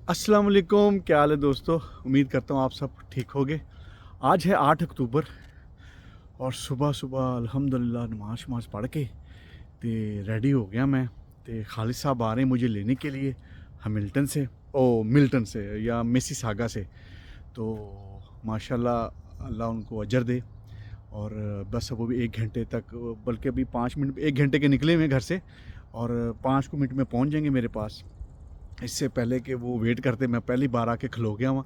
अस्सलाम वालेकुम, क्या हाल है दोस्तों। उम्मीद करता हूँ आप सब ठीक होगे। आज है 8 अक्टूबर और सुबह सुबह अल्हम्दुलिल्लाह नमाज शमाज पढ़ के ते रेडी हो गया मैं। ते खालिद साहब आ रहे हैं मुझे लेने के लिए मिल्टन से या मिसिसागा से। तो माशाल्लाह अल्लाह उनको अजर दे। और बस वो भी 1 घंटे तक, बल्कि अभी 5 मिनट, 1 घंटे के निकले हुए हैं घर से और 5 मिनट में पहुंच जाएंगे मेरे पास। इससे पहले कि वो वेट करते मैं पहली बार आके खलो गया वहाँ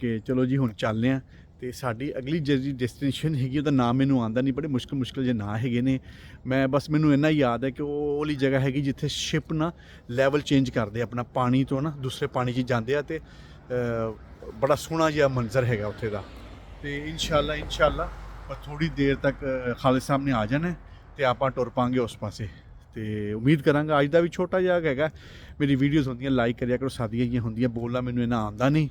कि चलो जी हुण चलने हैं। तो साड़ी अगली जी डेस्टिनेशन हैगी ਉਹਦਾ नाम मैनू आंदा नहीं, बड़े मुश्किल जे ना हैगे ने। मैं बस मैनू इन्ना याद है कि वो वाली जगह हैगी जिथे शिप ना लैवल चेंज करते अपना पानी तो ना दूसरे पानी च जाते हैं। तो बड़ा सोहना जिहा मंजर हैगा उत्थे दा। तो इंशाल्लाह पर थोड़ी देर तक खालिद साहब ने आ जाना है तो आप टुर पांगे उस पासे। तो उम्मीद करांगा अज का भी छोटा जिहा हैगा। मेरी वीडियोज़ होंदियां लाइक करिया करो, सादियां जिहियां होंदियां, बोलना मैनू इन्ना आंदा नहीं।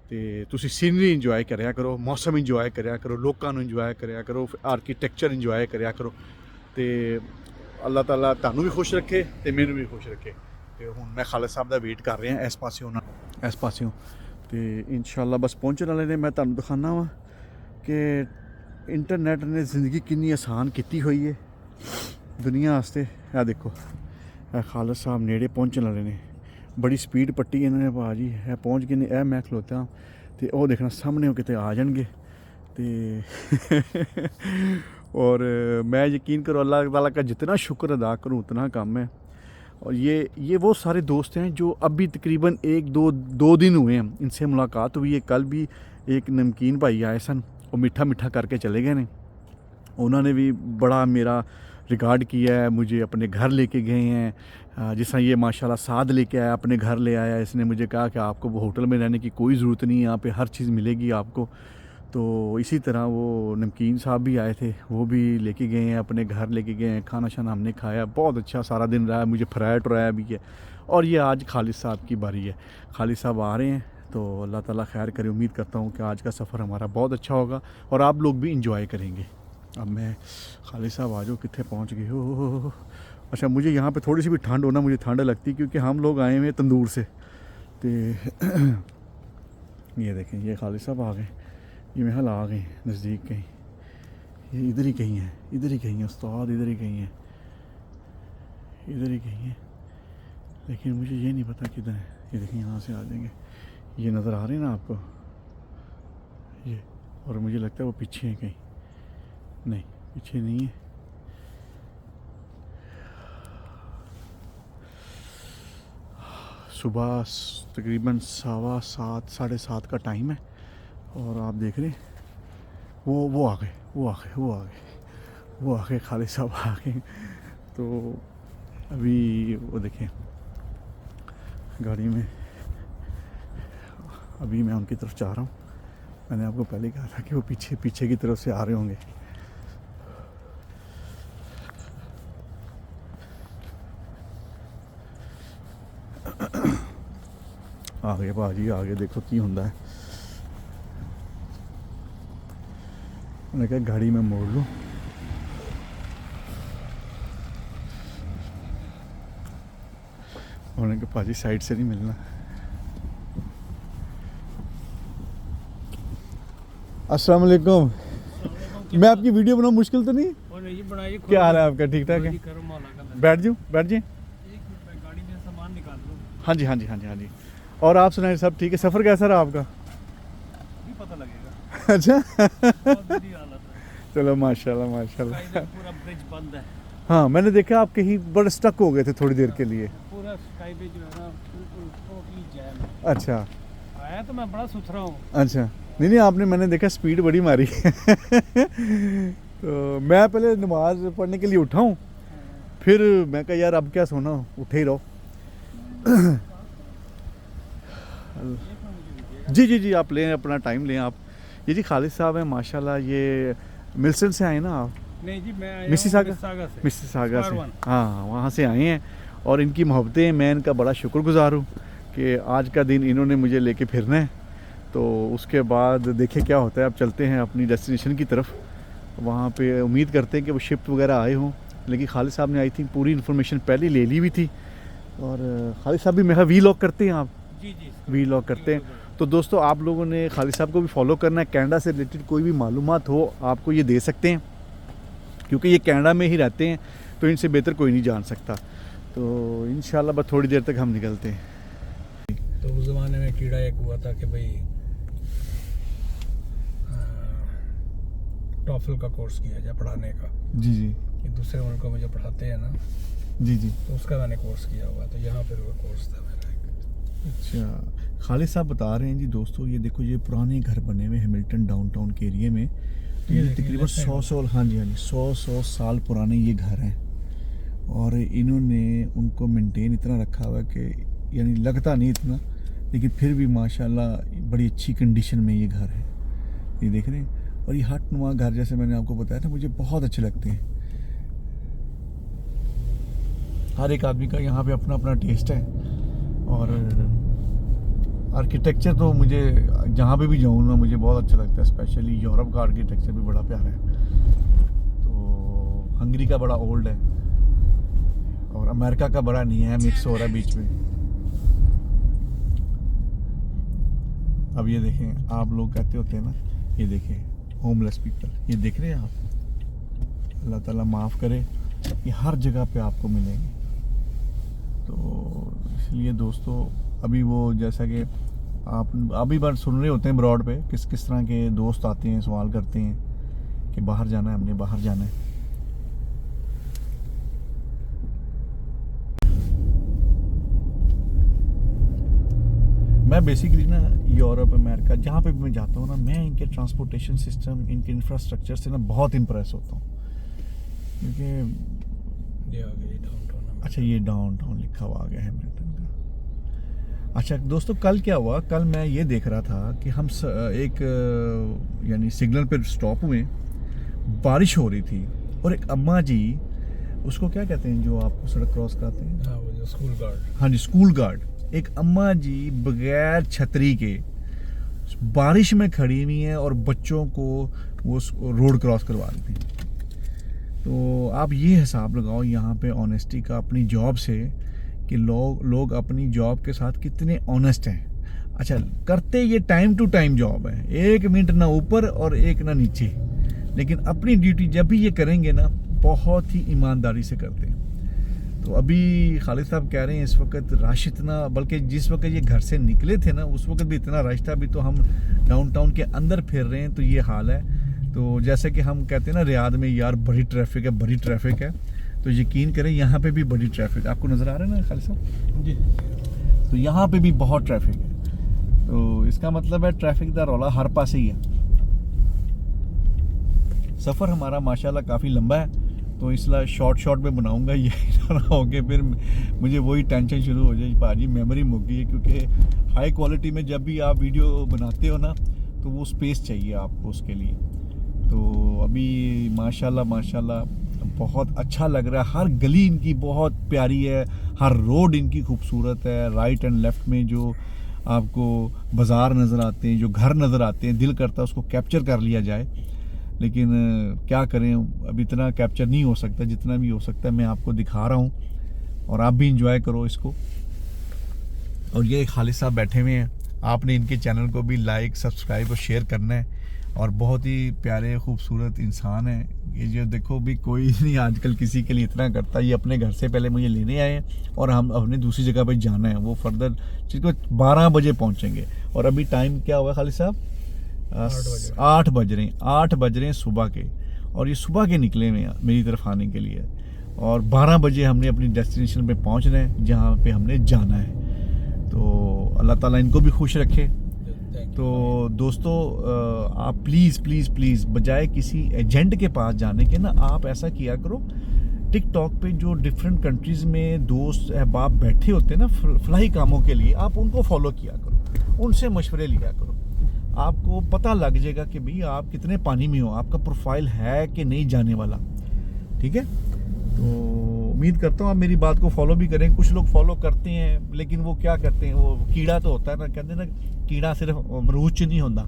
तो तुसी सीनरी इंजॉय करिया करो, मौसम इंजॉय करिया करो, लोगों को इंजॉय करिया करो, आर्कीटैक्चर इंजॉय करिया करो। तो अल्लाह ताला तुहानू भी खुश रखे तो मैनू भी खुश रखे। तो हुण मैं खालिद साहब का वेट कर रहा इस पासों इस पासों। तो इंशाल्लाह बस पहुँचने वाले ने। मैं तुहानू दिखाना वा कि इंटरनेट ने जिंदगी कितनी आसान की हुई है दुनिया वास्ते। आ देखो खालिद साहब नेड़े पहुँचने वाले ने, बड़ी स्पीड पट्टी इन्होंने भाजी है, पहुँच गए ने। मैं खलोता तो वह देखना सामने कितने आ जाएंगे। तो और मैं यकीन करो अल्लाह ताला का जितना शुक्र अदा करूँ उतना कम है। और ये वो सारे दोस्त हैं जो अभी तकरीबन 1-2 दिन हुए हैं इनसे मुलाकात हुई है। कल भी एक नमकीन भाई आए सन, वो मीठा मीठा करके चले गए ने। उन्होंने भी बड़ा मेरा रिगार्ड किया है, मुझे अपने घर लेके गए हैं। जिस तरह ये माशाल्लाह साद लेके आया, अपने घर ले आया। इसने मुझे कहा कि आपको वो होटल में रहने की कोई ज़रूरत नहीं है, यहाँ पे हर चीज़ मिलेगी आपको। तो इसी तरह वो नमकीन साहब भी आए थे, वो भी लेके गए हैं, अपने घर लेके गए हैं। खाना शाना हमने खाया, बहुत अच्छा सारा दिन रहा, मुझे फ्राया टुराया भी है। और ये आज खालिद साहब की बारी है। खालिद साहब आ रहे हैं तो अल्लाह ताला खैर करे। उम्मीद करता हूँ कि आज का सफ़र हमारा बहुत अच्छा होगा और आप लोग भी इंजॉय करेंगे। अब मैं खालिद साहब आ जाओ, कितने पहुँच गए हो। अच्छा, मुझे यहाँ पे थोड़ी सी भी ठंड होना मुझे ठंड लगती क्योंकि हम लोग आए हुए हैं तंदूर से। तो ये देखें ये खालिद साहब आ गए, ये महल आ गए नज़दीक कहीं, ये इधर ही कहीं है, इधर ही कहीं है उस्ताद, इधर ही कहीं है, इधर ही कहीं है। लेकिन मुझे ये नहीं पता किधर है। ये देखें यहाँ से आ जाएंगे, ये नज़र आ रहे हैं ना आपको ये। और मुझे लगता है वो पीछे है कहीं, नहीं पीछे नहीं है। सुबह तकरीबन 7:15 7:30 का टाइम है और आप देख रहे वो आ गए, वो आ गए खालिद साहब आ गए। तो अभी वो देखें गाड़ी में, अभी मैं उनकी तरफ जा रहा हूँ। मैंने आपको पहले कहा था कि वो पीछे की तरफ से आ रहे होंगे। आ गए भाजी, आ गए। देखो की होंदा है। मैंने कहा गाड़ी में मोड़ लूँ। उन्होंने कहा भाजी साइड से नहीं मिलना। अस्सलाम वालेकुम। मैं आपकी वीडियो बनाऊँ, मुश्किल तो नहीं? क्या हाल है आपका? ठीक ठाक है? बैठ जाऊँ, बैठ जाए। हाँ जी हाँ जी हाँ जी हाँ जी। और आप सुनाए, सब ठीक है? सफ़र कैसा रहा आपका? पता लगेगा। अच्छा चलो माशाल्लाह माशाल्लाह। पूरा ब्रिज बंद है। हाँ मैंने देखा आप कहीं बड़े स्टक हो गए थे थोड़ी देर के लिए। पूरा स्काई पे जो है ना बिल्कुल टोटली जैम है। अच्छा आया तो मैं बड़ा सुथरा हूँ। अच्छा, नहीं आपने, मैंने देखा स्पीड बड़ी मारी। तो मैं पहले नमाज पढ़ने के लिए उठा हूँ, फिर मैं कहा यार अब क्या सोना, उठे ही रहो। जी आप लें, अपना टाइम लें आप। ये जी खालिद साहब हैं माशाल्लाह। ये मिल्सन से आए ना आप? नहीं जी, मैं आया मिसिसागा से। मिसिसागा से, Square One। हाँ वहाँ से आए हैं। और इनकी मोहब्बतें, मैं इनका बड़ा शुक्रगुजार हूँ कि आज का दिन इन्होंने मुझे लेके फिरना है। तो उसके बाद देखें क्या होता है। अब चलते हैं अपनी डेस्टिनेशन की तरफ। वहाँ पे उम्मीद करते हैं कि वो शिफ्ट वगैरह आए हों, लेकिन खालिद साहब ने आई थिंक पूरी इन्फॉर्मेशन पहले ले ली हुई थी। और खालिद साहब भी मेरा वीलॉग करते हैं आप? जी जी वीलॉग करते हैं। तो दोस्तों आप लोगों ने खालिद साहब को भी फॉलो करना है। कनाडा से रिलेटेड कोई भी मालूमात हो आपको ये दे सकते हैं, क्योंकि ये कनाडा में ही रहते हैं, तो इनसे बेहतर कोई नहीं जान सकता। तो इंशाल्लाह बस थोड़ी देर तक हम निकलते हैं। तो उस ज़माने में कीड़ा एक हुआ था कि भाई टॉफल का कोर्स किया जाए पढ़ाने का, जी जी कि दूसरे मुल्कों में जो पढ़ाते हैं ना, जी जी। तो उसका मैंने कोर्स किया हुआ, तो यहाँ फिर वो कोर्स था मेरा एक। अच्छा, खालिद साहब बता रहे हैं जी दोस्तों, ये देखो ये पुराने घर बने हुए हैमिल्टन डाउनटाउन के एरिए में। तो ये तकरीबन 100 हाँ जी 100 साल पुराने ये घर हैं, और इन्होंने उनको मेंटेन इतना रखा हुआ है कि यानी लगता नहीं इतना, लेकिन फिर भी माशाल्लाह बड़ी अच्छी कंडीशन में ये घर है। ये देख रहे हैं, और ये हटनुमा घर जैसे मैंने आपको बताया था, मुझे बहुत अच्छे लगते हैं। हर एक आदमी का यहाँ पे अपना अपना टेस्ट है, और आर्किटेक्चर तो मुझे जहाँ पे भी जाऊँ ना मुझे बहुत अच्छा लगता है। स्पेशली यूरोप का आर्किटेक्चर भी बड़ा प्यारा है। तो हंगरी का बड़ा ओल्ड है, और अमेरिका का बड़ा नहीं है, मिक्स हो रहा है बीच में। अब ये देखें, आप लोग कहते होते हैं ना, ये देखें होमलेस पीपल, ये देख रहे हैं आप। अल्लाह ताला माफ़ करे, ये हर जगह पे आपको मिलेंगे। तो इसलिए दोस्तों अभी वो जैसा कि आप अभी बार सुन रहे होते हैं ब्रॉड पे किस किस तरह के दोस्त आते हैं, सवाल करते हैं कि बाहर जाना है, हमने बाहर जाना है। मैं बेसिकली ना यूरोप अमेरिका जहाँ पे भी मैं जाता हूँ ना, मैं इनके ट्रांसपोर्टेशन सिस्टम, इनके इंफ्रास्ट्रक्चर से ना बहुत इम्प्रेस होता हूँ, क्योंकि ये आ गया डाउनटाउन। अच्छा ये डाउनटाउन लिखा हुआ आ गया है हैमिल्टन का। अच्छा दोस्तों, कल क्या हुआ, कल मैं ये देख रहा था कि हम एक यानी सिग्नल पे स्टॉप हुए, बारिश हो रही थी, और एक अम्मा जी, उसको क्या कहते हैं जो आपको सड़क क्रॉस कराते हैं? हाँ वो जो स्कूल गार्ड। हाँ जी, स्कूल गार्ड। एक अम्मा जी बगैर छतरी के बारिश में खड़ी हुई हैं और बच्चों को वो रोड क्रॉस करवा रही थी। तो आप ये हिसाब लगाओ यहाँ पे ऑनेस्टी का अपनी जॉब से, कि लोग अपनी जॉब के साथ कितने ऑनेस्ट हैं। अच्छा, करते ये टाइम टू टाइम जॉब है, 1 मिनट ना ऊपर और 1 ना नीचे, लेकिन अपनी ड्यूटी जब भी ये करेंगे ना बहुत ही ईमानदारी से करते हैं। तो अभी खालिद साहब कह रहे हैं इस वक्त रश इतना, बल्कि जिस वक्त ये घर से निकले थे ना उस वक्त भी इतना रश था। अभी तो हम डाउनटाउन के अंदर फिर रहे हैं, तो ये हाल है। तो जैसे कि हम कहते हैं ना रियाद में, यार बड़ी ट्रैफिक है, बड़ी ट्रैफिक है, तो यकीन करें यहाँ पे भी बड़ी ट्रैफिक। आपको नज़र आ रहा है ना खालिद साहब जी। तो यहाँ पे भी बहुत ट्रैफिक है। तो इसका मतलब है ट्रैफिक का रौला हर पास ही है। सफ़र हमारा माशाल्लाह काफ़ी लंबा है, तो इसलिए शॉर्ट में बनाऊंगा, ये ना हो के फिर मुझे वही टेंशन शुरू हो जाए, भाजी मेमोरी मुक गई है। क्योंकि हाई क्वालिटी में जब भी आप वीडियो बनाते हो ना तो वो स्पेस चाहिए आपको उसके लिए। तो अभी माशाल्लाह बहुत अच्छा लग रहा है। हर गली इनकी बहुत प्यारी है, हर रोड इनकी खूबसूरत है। राइट एंड लेफ्ट में जो आपको बाज़ार नज़र आते हैं, जो घर नज़र आते हैं, दिल करता है उसको कैप्चर कर लिया जाए, लेकिन क्या करें, अब इतना कैप्चर नहीं हो सकता। जितना भी हो सकता है मैं आपको दिखा रहा हूँ, और आप भी इंजॉय करो इसको। और ये खालिद साहब बैठे हुए हैं, आपने इनके चैनल को भी लाइक, सब्सक्राइब और शेयर करना है। और बहुत ही प्यारे खूबसूरत इंसान है ये, जो देखो भी कोई नहीं आजकल किसी के लिए इतना करता। ये अपने घर से पहले मुझे लेने आए हैं, और हम अपने दूसरी जगह पर जाना है, वो फर्दर चीज़ 12 बजे पहुँचेंगे। और अभी टाइम क्या हुआ खालिद साहब? 8 बज रहे हैं सुबह के, और ये सुबह के निकले हुए हैं मेरी तरफ आने के लिए। और 12 बजे हमने अपनी डेस्टिनेशन पे पहुंचना है जहाँ पे हमने जाना है। तो अल्लाह ताला इनको भी खुश रखे। तो दोस्तों आप प्लीज़ बजाय किसी एजेंट के पास जाने के ना, आप ऐसा किया करो, टिकटॉक पे जो डिफरेंट कंट्रीज़ में दोस्त अहबाब बैठे होते हैं ना फलाही कामों के लिए, आप उनको फॉलो किया करो, उनसे मशवरे लिया करो। आपको पता लग जाएगा कि भाई आप कितने पानी में हो, आपका प्रोफाइल है कि नहीं जाने वाला। ठीक है, तो उम्मीद करता हूँ आप मेरी बात को फॉलो भी करें। कुछ लोग फॉलो करते हैं, लेकिन वो क्या करते हैं, वो कीड़ा तो होता है ना, कहते हैं ना कीड़ा सिर्फ अमरूद च नहीं होता।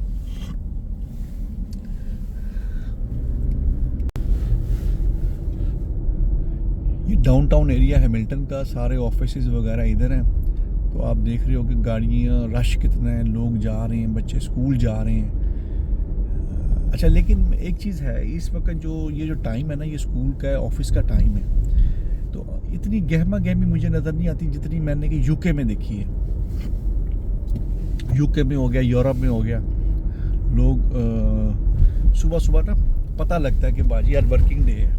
ये डाउनटाउन एरिया हैमिल्टन का, सारे ऑफिसेज वगैरह इधर हैं। तो आप देख रहे हो कि गाड़ियाँ रश कितना है, लोग जा रहे हैं, बच्चे स्कूल जा रहे हैं। अच्छा, लेकिन एक चीज़ है, इस वक्त जो ये जो टाइम है ना, ये स्कूल का है, ऑफिस का टाइम है, तो इतनी गहमा गहमी मुझे नज़र नहीं आती जितनी मैंने कि यूके में देखी है। यूके में हो गया, यूरोप में हो गया, लोग सुबह सुबह ना पता लगता है कि बाजी यार वर्किंग डे है।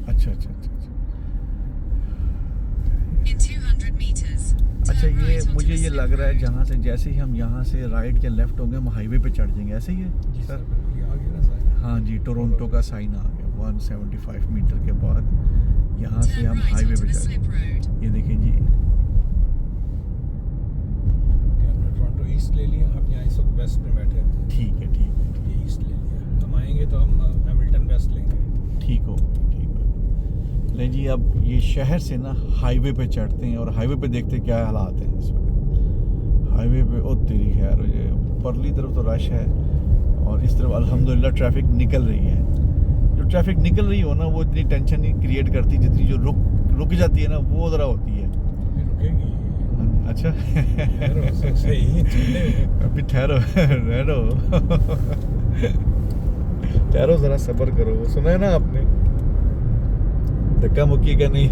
अच्छा अच्छा अच्छा अच्छा, ये मुझे ये लग रहा है जहाँ से जैसे ही हम यहाँ से राइट या लेफ्ट होंगे हम हाईवे पे चढ़ जाएंगे, ऐसे ही है सर? हाँ जी, टोरंटो का साइन आ गया 175 मीटर के बाद यहाँ से हम हाईवे पे चढ़ जाएंगे। ये देखिए जी, टोरंटो ईस्ट ले लिया, हम यहाँ इस वक्त वेस्ट में बैठे हैं। ठीक है ठीक है, ये ईस्ट ले लिया, हम आएंगे तो हम हैमिल्टन वेस्ट लेंगे। ठीक हो ठीक हो। नहीं जी, अब ये शहर से ना हाईवे पे चढ़ते हैं और हाईवे पे देखते हैं क्या हालात हैं इस वक्त। हाईवे पे ओ तेरी खैर, ये परली तरफ तो रश है और इस तरफ अल्हम्दुलिल्लाह ट्रैफिक निकल रही है। जो ट्रैफिक निकल रही हो ना वो इतनी टेंशन नहीं क्रिएट करती जितनी जो रुक जाती है ना वो ज़रा होती है। रुकेगी। अच्छा सही अभी ठहरो ठहरो ठहरो, ज़रा सब्र करो। सुना है ना आपने, धक्का मुक्की का नहीं।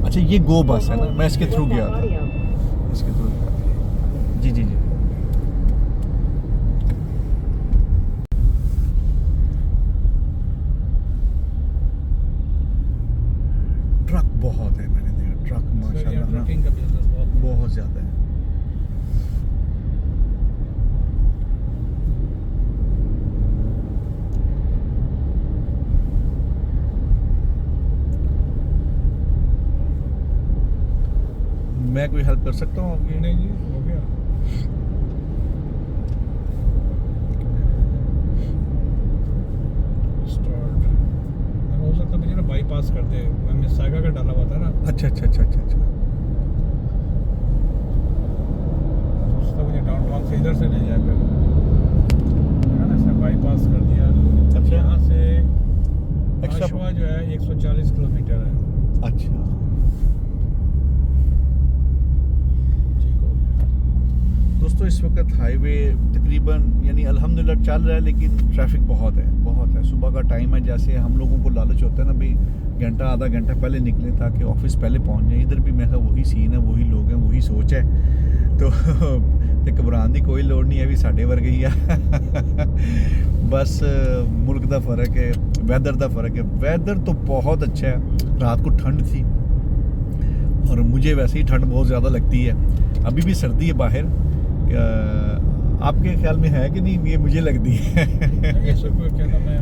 अच्छा, ये गो बस है ना, मैं इसके थ्रू गया था, इसके थ्रू गया था। जी जी जी। ट्रक बहुत है, मैंने देखा ट्रक माशाल्लाह ना ट्रकिंग का बिजनेस बहुत ज़्यादा है। मैं कोई हेल्प कर सकता हूँ आपकी? नहीं जी, हो गया। स्टार्ट हो सकता मुझे ना बाईपास कर दे, मैं साइगा का डाला हुआ था ना। अच्छा अच्छा अच्छा अच्छा अच्छा, उसका मुझे डाउनटाउन से इधर से ले जाए फिर, ऐसा बाईपास कर दिया। अच्छा। यहाँ से एक्स्ट्रा आशवा जो है 140 किलोमीटर है। अच्छा। दोस्तों इस वक्त हाईवे तकरीबन यानी अल्हम्दुलिल्लाह चल रहा है, लेकिन ट्रैफिक बहुत है। सुबह का टाइम है, जैसे हम लोगों को लालच होता है ना भाई घंटा आधा घंटा पहले निकले ताकि ऑफिस पहले पहुंच जाए। इधर भी मैं वही सीन है, वही लोग हैं, वही सोच है, तो घबराने की कोई लोड़ नहीं है। भी साढ़े वर्गे ही बस मुल्क का फ़र्क है, वैदर का फ़र्क है। वैदर तो बहुत अच्छा है, रात को ठंड थी और मुझे वैसे ही ठंड बहुत ज़्यादा लगती है। अभी भी सर्दी है बाहर, आपके ख्याल में है कि नहीं? ये मुझे लगती है। इस वक्त क्या नाम है,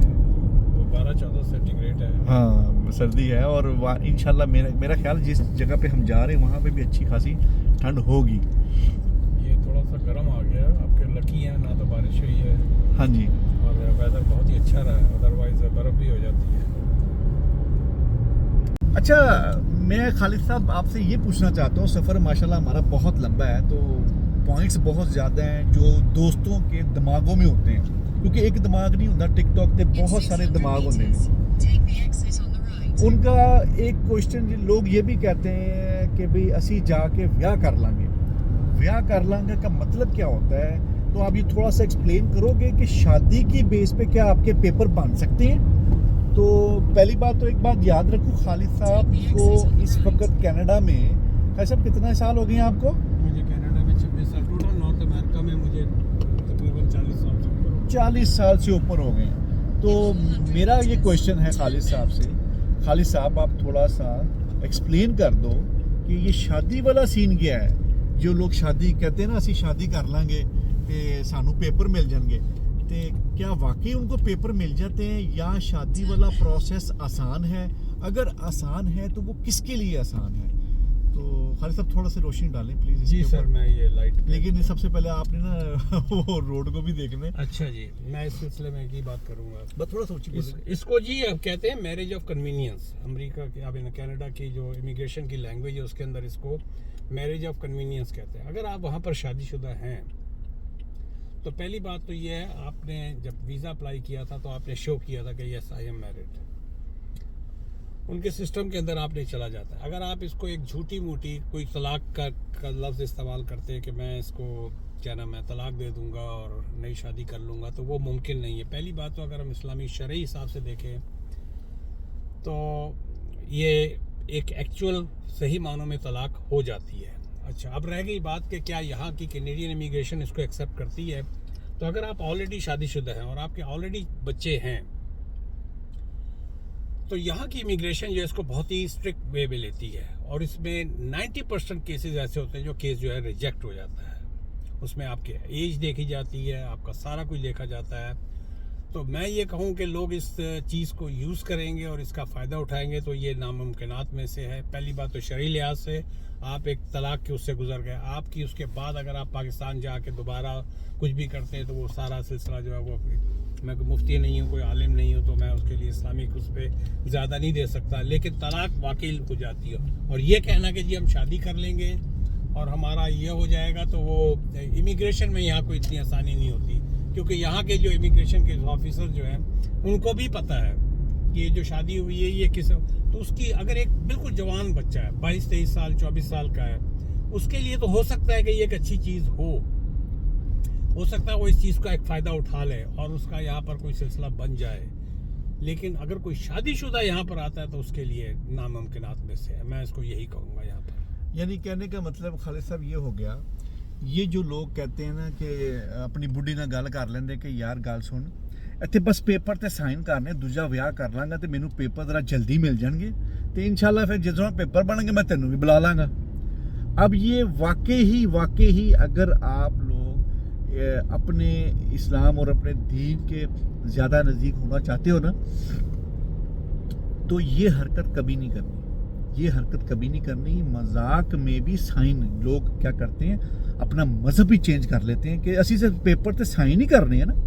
12-14 सेंटीग्रेड है। हाँ सर्दी है और इंशाल्लाह मेरा ख्याल जिस जगह पे हम जा रहे हैं वहाँ पे भी अच्छी खासी ठंड होगी। ये थोड़ा सा गर्म आ गया, आपके लकी हैं ना, तो बारिश हुई है। हाँ जी, और वेदर बहुत ही अच्छा रहा है, अदरवाइज बर्फ़ भी हो जाती है। अच्छा मैं खालिद साहब आपसे ये पूछना चाहता हूँ, सफ़र माशाल्लाह हमारा बहुत लंबा है, तो पॉइंट्स बहुत ज़्यादा हैं जो दोस्तों के दिमागों में होते हैं, क्योंकि एक दिमाग नहीं होता, टिकटॉक पे बहुत सारे दिमाग होते हैं। उनका एक क्वेश्चन लोग ये भी कहते हैं कि भाई असी जाके ब्याह कर लांगे। ब्याह कर लांगे का मतलब क्या होता है? तो आप ये थोड़ा सा एक्सप्लेन करोगे कि शादी की बेस पे क्या आपके पेपर बन सकते हैं? तो पहली बात तो एक बात याद रखो, खालिद साहब को इस वक्त कनाडा में कैसे कितना साल हो गए हैं आपको? मुझे कनाडा में 26 साल, टोटल नॉर्थ अमेरिका में मुझे तकरीबन 40 साल से ऊपर 40 साल से ऊपर हो गए। तो मेरा ये क्वेश्चन है खालिद साहब से, खालिद साहब आप थोड़ा सा एक्सप्लेन कर दो कि ये शादी वाला सीन क्या है? जो लोग शादी कहते हैं ना, असी शादी कर लांगे ते सानू पेपर मिल जाएंगे, ते क्या वाकई उनको पेपर मिल जाते हैं या शादी वाला प्रोसेस आसान है? अगर आसान है तो वो किसके लिए आसान है? तो खालिद साहब थोड़ा सा रोशनी डालें प्लीज जी सर, मैं ये लाइट लेकिन सबसे पहले आपने ना वो रोड को भी देखना है। अच्छा जी, मैं इस सिलसिले में एक ही बात करूंगा। बस थोड़ा सा ऊंची बोलें। इसको जी अब कहते हैं मैरिज ऑफ कन्वीनियंस। अमेरिका की अब कनाडा की जो इमिग्रेशन की लैंग्वेज है उसके अंदर इसको मैरिज ऑफ कन्वीनियंस कहते हैं। अगर आप वहाँ पर शादीशुदा हैं तो पहली बात तो ये है, आपने जब वीज़ा अप्लाई किया था तो आपने शो किया था कि यस आई एम मैरिड। उनके सिस्टम के अंदर आपने चला जाता है। अगर आप इसको एक झूठी मूठी कोई तलाक का लफ्ज़ इस्तेमाल करते हैं कि मैं इसको क्या नाम है तलाक दे दूंगा और नई शादी कर लूँगा, तो वो मुमकिन नहीं है। पहली बात तो अगर हम इस्लामी शरई हिसाब से देखें तो ये एक एक्चुअल सही मानों में तलाक हो जाती है। अच्छा, अब रह गई बात कि क्या यहाँ की कैनेडियन इमिग्रेशन इसको एक्सेप्ट करती है। तो अगर आप ऑलरेडी शादीशुदा हैं और आपके ऑलरेडी बच्चे हैं तो यहाँ की इमिग्रेशन जो है इसको बहुत ही स्ट्रिक्ट वे में लेती है और इसमें 90% केसेस ऐसे होते हैं जो केस जो है रिजेक्ट हो जाता है। उसमें आपकी एज देखी जाती है, आपका सारा कुछ देखा जाता है। तो मैं ये कहूँ कि लोग इस चीज़ को यूज़ करेंगे और इसका फ़ायदा उठाएंगे तो ये नामुमकिनात में से है। पहली बात तो शरई लिहाज से आप एक तलाक के उससे गुजर गए, आपकी उसके बाद अगर आप पाकिस्तान जाके दोबारा कुछ भी करते हैं तो वो सारा सिलसिला जो है वो, मैं मुफ्ती नहीं हूँ, कोई आलिम नहीं हूँ, तो मैं उसके लिए इस्लामिक उस पर ज़्यादा नहीं दे सकता, लेकिन तलाक वाकई हो जाती है। और ये कहना कि जी हम शादी कर लेंगे और हमारा ये हो जाएगा, तो वो इमिग्रेशन में यहाँ कोई इतनी आसानी नहीं होती, क्योंकि यहाँ के जो इमिग्रेशन के ऑफिसर जो हैं उनको भी पता है कि ये जो शादी हुई है ये किस, तो उसकी अगर एक बिल्कुल जवान बच्चा है 22-23 साल 24 साल का है, उसके लिए तो हो सकता है कि ये एक अच्छी चीज़ हो सकता है वो इस चीज़ का एक फ़ायदा उठा ले और उसका यहाँ पर कोई सिलसिला बन जाए। लेकिन अगर कोई शादीशुदा यहाँ पर आता है तो उसके लिए नामुमकिनात में से है, मैं इसको यही कहूँगा यहाँ पर। यानी कहने का मतलब खालिद साहब ये हो गया, ये जो लोग कहते हैं ना कि अपनी बुढ़ी ना गल कर लेंगे कि यार गल सुन ਇੱਥੇ बस पेपर ਤੇ ਸਾਈਨ ਕਰਨੇ, ਦੂਜਾ ਵਿਆਹ ਕਰ ਲਾਂਗਾ ਤੇ ਮੈਨੂੰ ਪੇਪਰ ਜ਼ਰਾ ਜਲਦੀ ਮਿਲ ਜਾਣਗੇ ਤੇ ਇਨਸ਼ਾਅੱਲਾ ਫਿਰ ਜਦੋਂ पेपर ਬਣਨਗੇ मैं ਤੈਨੂੰ भी बुला लांगा। अब ये वाकई ही अगर आप लोग अपने इस्लाम और अपने दीन के ज़्यादा नज़दीक होना चाहते हो ना, तो ये हरकत कभी नहीं करनी। मजाक में भी साइन लोग क्या करते हैं, अपना मजहब ही चेंज कर लेते हैं कि असी सिर्फ पेपर पे साइन ही करने हैं ना।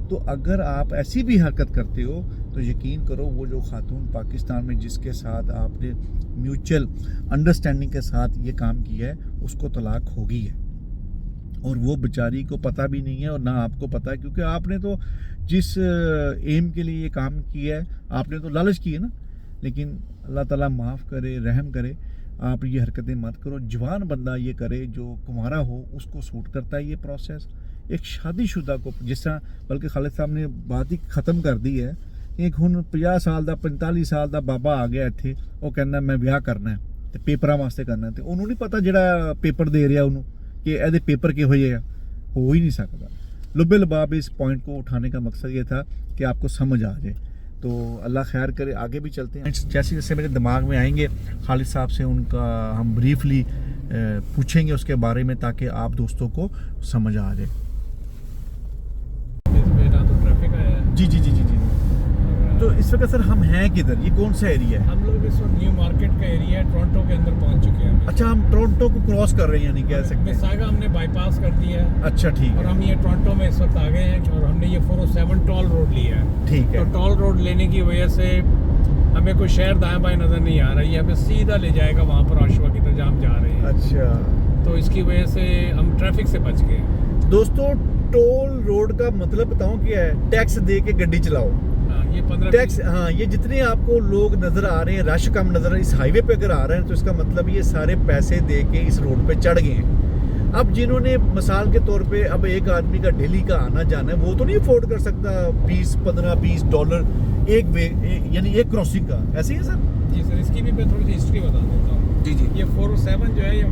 तो अगर आप ऐसी भी हरकत करते हो तो यकीन करो वो जो खातून पाकिस्तान में जिसके साथ आपने म्यूचुअल अंडरस्टैंडिंग के साथ ये काम किया है उसको तलाक होगी है, और वो बेचारी को पता भी नहीं है और ना आपको पता है, क्योंकि आपने तो जिस एम के लिए ये काम किया है आपने तो लालच की है ना। लेकिन अल्लाह ताला माफ़ करे, रहम करे, आप ये हरकतें मत करो। जवान बंदा ये करे, जो कुंवारा हो उसको सूट करता है ये प्रोसेस। एक शादीशुदा को जिस तरह, बल्कि खालिद साहब ने बात ही ख़त्म कर दी है, एक हुन 50 साल का 45 साल का बाबा आ गया इत्थे, वो कहना मैं ब्याह करना है तो पेपरां वास्ते करना है, तो उन्होंने नहीं पता जिहड़ा पेपर दे रहा उन्होंने कि ਇਹਦੇ पेपर किहो ਜਿਹੇ हो ही नहीं सकता। लुबे लबाब इस पॉइंट को उठाने का मकसद ये था कि आपको समझ आ जाए। तो अल्लाह खैर करे, आगे भी चलते हैं। जैसे जैसे मेरे दिमाग में आएंगे खालिद साहब से उनका हम ब्रीफली पूछेंगे उसके बारे में, ताकि आप दोस्तों को समझ आ जाए। तो ट्रैफिक आया है। जी। तो इस वक्त सर हम हैं किधर, ये कौन सा एरिया है? हम लोग इस वक्त न्यू मार्केट का एरिया है, टोरंटो के अंदर पहुंच चुके हैं। अच्छा, हम टोरंटो को क्रॉस कर रहे हैं, यानी कह सकते हैं मिसागा हमने बाईपास कर दिया है। अच्छा ठीक और है, हम ये टोरंटो में इस वक्त आ गए हैं और हमने ये 407 टॉल रोड लिया है। ठीक है। तो टॉल रोड लेने की वजह से हमें कोई शहर दाएं बाएं नजर नहीं आ रहा है, ये हमें सीधा ले जाएगा वहाँ पर आशवा की तरफ जहाँ हम जा रहे हैं। अच्छा, तो इसकी वजह से हम ट्रैफिक से बच गए। दोस्तों टोल रोड का मतलब बताऊं क्या है? टैक्स दे के गड्डी चलाओ। ये 15 टैक्स, हाँ, ये जितने आपको लोग नजर आ रहे हैं, रश कम नजर, इस हाईवे पे अगर आ रहे हैं तो इसका मतलब ये सारे पैसे दे के इस रोड पे चढ़ गए हैं। अब जिन्होंने मिसाल के तौर पे अब एक आदमी का दिल्ली का आना जाना है, वो तो नहीं अफोर्ड कर सकता 15-20 डॉलर एक वे, यानी एक क्रॉसिंग का। ऐसे ही है सर? जी सर, इसकी भी मैं थोड़ी सी हिस्ट्री बता देता हूँ। जी। ये 407 जो है ये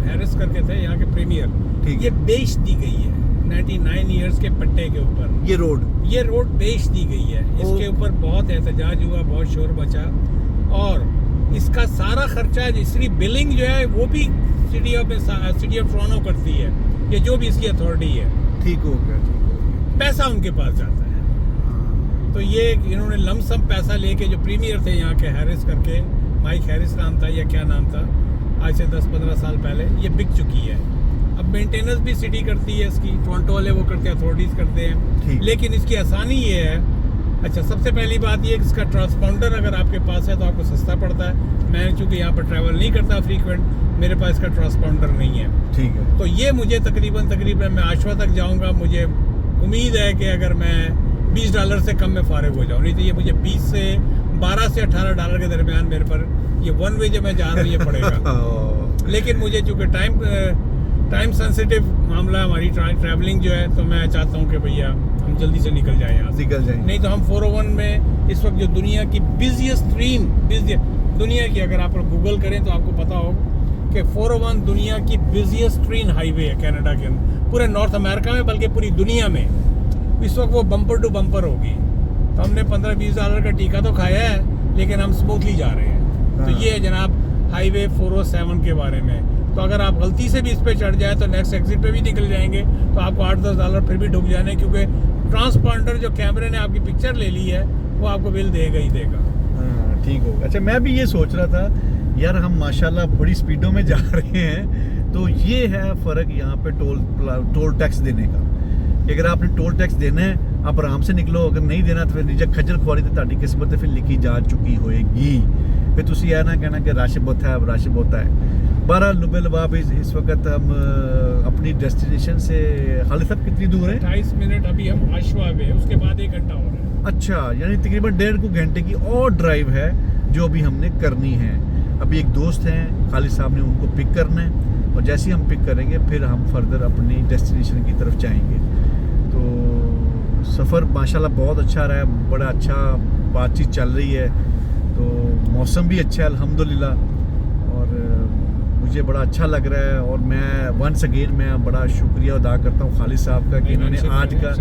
हैरिस करके थे यहाँ के प्रीमियर, ठीक। ये बेच दी गई है 99 इयर्स के पट्टे के ऊपर। ये रोड बेच दी गई है। इसके ऊपर बहुत एहतजाज हुआ, बहुत शोर बचा, और इसका सारा खर्चा इसकी बिलिंग जो है वो भी सिटी ऑफ टोरंटो करती है, ये जो भी इसकी अथॉरिटी है। ठीक हो गया। पैसा उनके पास जाता है। तो ये इन्होंने लमसम पैसा लेके, जो प्रीमियर थे यहाँ के हैरिस करके, माइक हैरिस नाम था या क्या नाम था, आज से 10-15 साल पहले, ये बिक चुकी है। अब मेंटेनेंस भी सिटी करती है इसकी, टोरंटो वाले वो करते हैं, अथॉरिटीज़ करते हैं। ठीक। लेकिन इसकी आसानी ये है, अच्छा सबसे पहली बात ये कि इसका ट्रांसपॉन्डर अगर आपके पास है तो आपको सस्ता पड़ता है। मैं चूँकि यहाँ पर ट्रैवल नहीं करता फ्रीक्वेंट, मेरे पास इसका ट्रांसपॉन्डर नहीं है। ठीक है। तो ये मुझे तकरीबन मैं आश्वा तक जाऊँगा, मुझे उम्मीद है कि अगर मैं $20 से कम में फारिग हो जाऊँ, नहीं तो ये मुझे 20 से 12 से $18 के दरमियान मेरे पर ये वन वे जो मैं जा रहा हूँ ये पड़ेगा। लेकिन मुझे चूँकि टाइम सेंसिटिव मामला हमारी ट्रैवलिंग जो है, तो मैं चाहता हूँ कि भैया हम जल्दी से निकल जाएँ यहाँ से। निकल जाएंगे। नहीं तो हम 401 में इस वक्त जो दुनिया की बिजिएस्ट दुनिया की, अगर आप गूगल करें तो आपको पता होगा कि 401 दुनिया की बिजिएस्ट ट्रेन हाईवे है कनाडा के अंदर, पूरे नॉर्थ अमेरिका में, बल्कि पूरी दुनिया में। इस वक्त वो बम्पर टू बम्पर होगी। तो हमने $15-20 का टीका तो खाया है, लेकिन हम स्मूथली जा रहे हैं। तो ये है जनाब हाईवे 407 के बारे में। तो अगर आप गलती से भी इस पे चढ़ जाए तो नेक्स्ट एग्जिट पे भी निकल जाएंगे, तो आपको $8-10 फिर भी ढुक जाने, क्योंकि ट्रांसपॉन्डर जो कैमरे ने आपकी पिक्चर ले ली है वो आपको बिल देगा ही देगा। हाँ, ठीक होगा। अच्छा, मैं भी ये सोच रहा था यार, हम माशाल्लाह बड़ी स्पीडों में जा रहे हैं, तो ये है फ़र्क यहाँ पे टोल टैक्स देने का कि अगर आपने टोल टैक्स देना है आप आराम से निकलो, अगर नहीं देना तो फिर निजा खजल खुआरी तो ताड़ी किस्मत फिर लिखी जा चुकी होएगी। फिर तुम यह ना कहना कि रश बहुत है, अब रश बहुत है। 12 लुबे लबाब इस वक्त हम अपनी डेस्टिनेशन से खालिद साहब कितनी दूर है? 28 मिनट अभी हम आशवा में, उसके बाद 1 घंटा हो रहा है। अच्छा, यानी तकरीबन 1.5 घंटे की और ड्राइव है जो अभी हमने करनी है। अभी एक दोस्त हैं खालिद साहब ने, उनको पिक करना है, और जैसे ही हम पिक करेंगे फिर हम फर्दर अपनी डेस्टिनेशन की तरफ जाएंगे। तो सफ़र माशाल्लाह बहुत अच्छा रहा है, बड़ा अच्छा बातचीत चल रही है, तो मौसम भी अच्छा है अल्हम्दुलिल्लाह, और मुझे बड़ा अच्छा लग रहा है। और मैं वंस अगेन मैं बड़ा शुक्रिया अदा करता हूँ खालिद साहब का कि इन्होंने आज का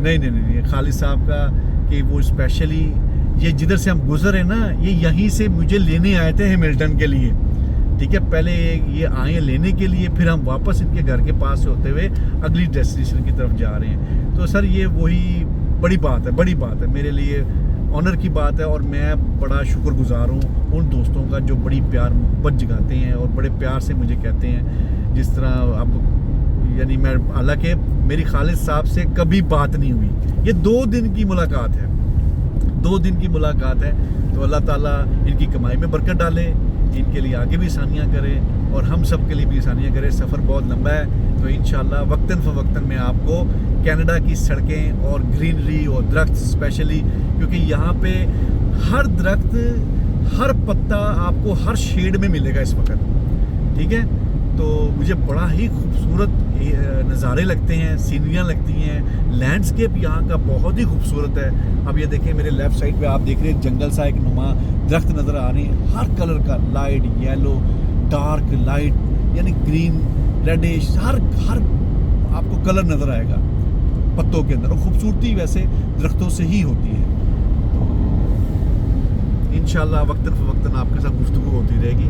नहीं खालिद साहब का कि वो स्पेशली ये जिधर से हम गुजरे ना, ये यहीं से मुझे लेने आए थे हैमिल्टन के लिए। ठीक है, पहले ये आए लेने के लिए, फिर हम वापस इनके घर के पास से होते हुए अगली डेस्टिनेशन की तरफ जा रहे हैं। तो सर ये वही बड़ी बात है मेरे लिए, ऑनर की बात है, और मैं बड़ा शुक्रगुजार हूँ उन दोस्तों का जो बड़ी प्यार मोहब्बत जगाते हैं और बड़े प्यार से मुझे कहते हैं। जिस तरह अब यानी मैं, हालांकि मेरी खालिद साहब से कभी बात नहीं हुई, ये 2 दिन की मुलाकात है, 2 दिन की मुलाकात है। तो अल्लाह ताला इनकी कमाई में बरकत डाले, इनके लिए आगे भी आसानियाँ करे और हम सब के लिए भी आसानियाँ करे। सफ़र बहुत लंबा है, तो इंशाल्लाह वक्तन फ़वक्तन मैं आपको कनाडा की सड़कें और ग्रीनरी और दरख्त स्पेशली, क्योंकि यहाँ पे हर दरख्त, हर पत्ता आपको हर शेड में मिलेगा इस वक्त। ठीक है, तो मुझे बड़ा ही खूबसूरत नज़ारे लगते हैं, सीनरियाँ लगती हैं, लैंडस्केप यहाँ का बहुत ही खूबसूरत है। अब ये देखिए मेरे लेफ़्ट साइड पे आप देख रहे हैं जंगल सा एक नुमा दरख्त नज़र आ रहे हैं, हर कलर का, लाइट येलो, डार्क लाइट, यानी ग्रीन, रेडिश, हर आपको कलर नज़र आएगा पत्तों के अंदर। और खूबसूरती वैसे दरख्तों से ही होती है। तो इंशाल्लाह वक्तन फ़वक्तन आपके साथ गुफ्तगू होती रहेगी।